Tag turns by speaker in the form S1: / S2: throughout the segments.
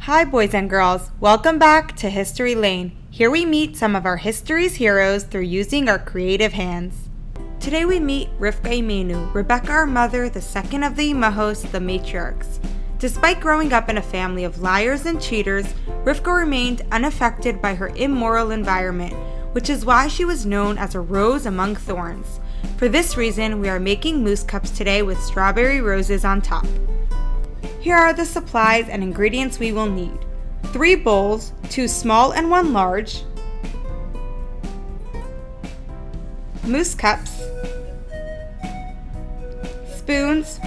S1: Hi boys and girls, welcome back to History Lane. Here we meet some of our history's heroes through using our creative hands. Today we meet Rivkah Imeinu, Rebecca our mother, the second of the Imahos, the matriarchs. Despite growing up in a family of liars and cheaters, Rivkah remained unaffected by her immoral environment, which is why she was known as a Rose Among Thorns. For this reason, we are making mousse cups today with strawberry roses on top. Here are the supplies and ingredients we will need. 3 bowls, 2 small and 1 large, mousse cups, spoons,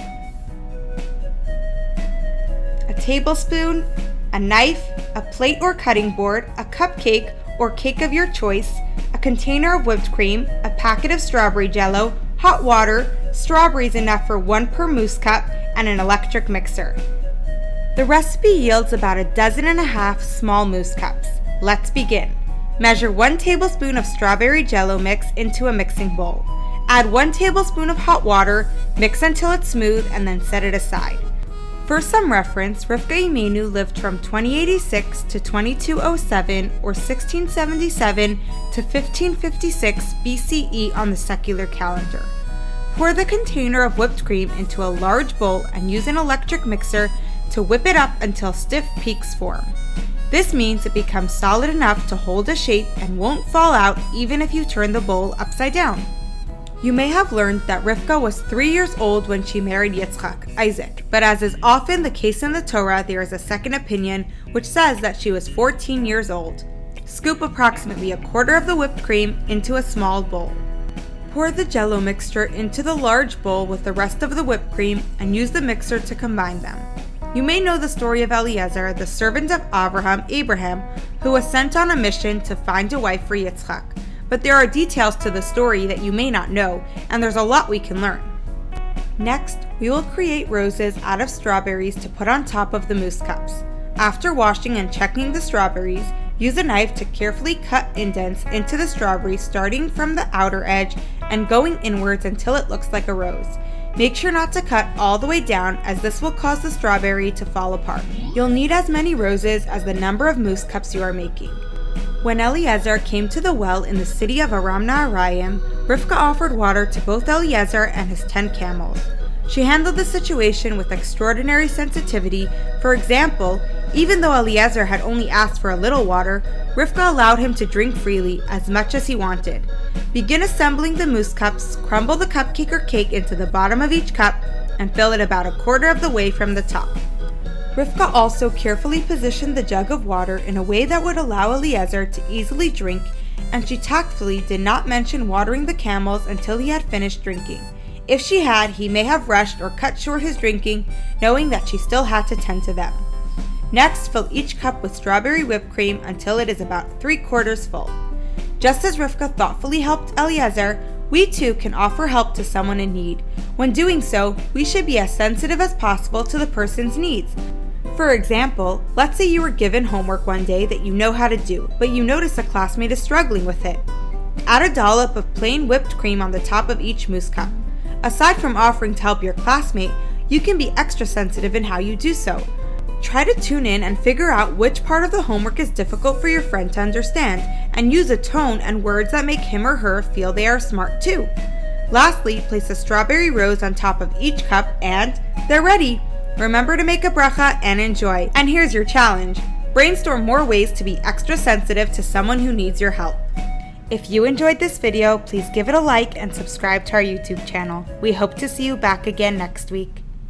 S1: a tablespoon, a knife, a plate or cutting board, a cupcake or cake of your choice, a container of whipped cream, a packet of strawberry jello, hot water, strawberries enough for 1 per mousse cup, and an electric mixer. The recipe yields about 12.5 small mousse cups. Let's begin. Measure 1 tablespoon of strawberry jello mix into a mixing bowl. Add 1 tablespoon of hot water, mix until it's smooth, and then set it aside. For some reference, Rivkah Imeinu lived from 2086 to 2207 or 1677 to 1556 BCE on the secular calendar. Pour the container of whipped cream into a large bowl and use an electric mixer to whip it up until stiff peaks form. This means it becomes solid enough to hold a shape and won't fall out even if you turn the bowl upside down. You may have learned that Rivkah was 3 years old when she married Yitzchak, Isaac, but as is often the case in the Torah, there is a second opinion which says that she was 14 years old. Scoop approximately 1/4 of the whipped cream into a small bowl. Pour the jello mixture into the large bowl with the rest of the whipped cream and use the mixer to combine them. You may know the story of Eliezer, the servant of Abraham, who was sent on a mission to find a wife for Yitzchak. But there are details to the story that you may not know, and there's a lot we can learn. Next, we will create roses out of strawberries to put on top of the mousse cups. After washing and checking the strawberries, use a knife to carefully cut indents into the strawberries starting from the outer edge and going inwards until it looks like a rose. Make sure not to cut all the way down as this will cause the strawberry to fall apart. You'll need as many roses as the number of mousse cups you are making. When Eliezer came to the well in the city of Aram Naharaim, Rivkah offered water to both Eliezer and his 10 camels. She handled the situation with extraordinary sensitivity. For example, even though Eliezer had only asked for a little water, Rivkah allowed him to drink freely as much as he wanted. Begin assembling the mousse cups, crumble the cupcake or cake into the bottom of each cup, and fill it about 1/4 of the way from the top. Rivkah also carefully positioned the jug of water in a way that would allow Eliezer to easily drink, and she tactfully did not mention watering the camels until he had finished drinking. If she had, he may have rushed or cut short his drinking, knowing that she still had to tend to them. Next, fill each cup with strawberry whipped cream until it is about 3/4 full. Just as Rivkah thoughtfully helped Eliezer, we too can offer help to someone in need. When doing so, we should be as sensitive as possible to the person's needs. For example, let's say you were given homework one day that you know how to do, but you notice a classmate is struggling with it. Add a dollop of plain whipped cream on the top of each mousse cup. Aside from offering to help your classmate, you can be extra sensitive in how you do so. Try to tune in and figure out which part of the homework is difficult for your friend to understand, and use a tone and words that make him or her feel they are smart too. Lastly, place a strawberry rose on top of each cup and they're ready! Remember to make a bracha and enjoy. And here's your challenge. Brainstorm more ways to be extra sensitive to someone who needs your help. If you enjoyed this video, please give it a like and subscribe to our YouTube channel. We hope to see you back again next week.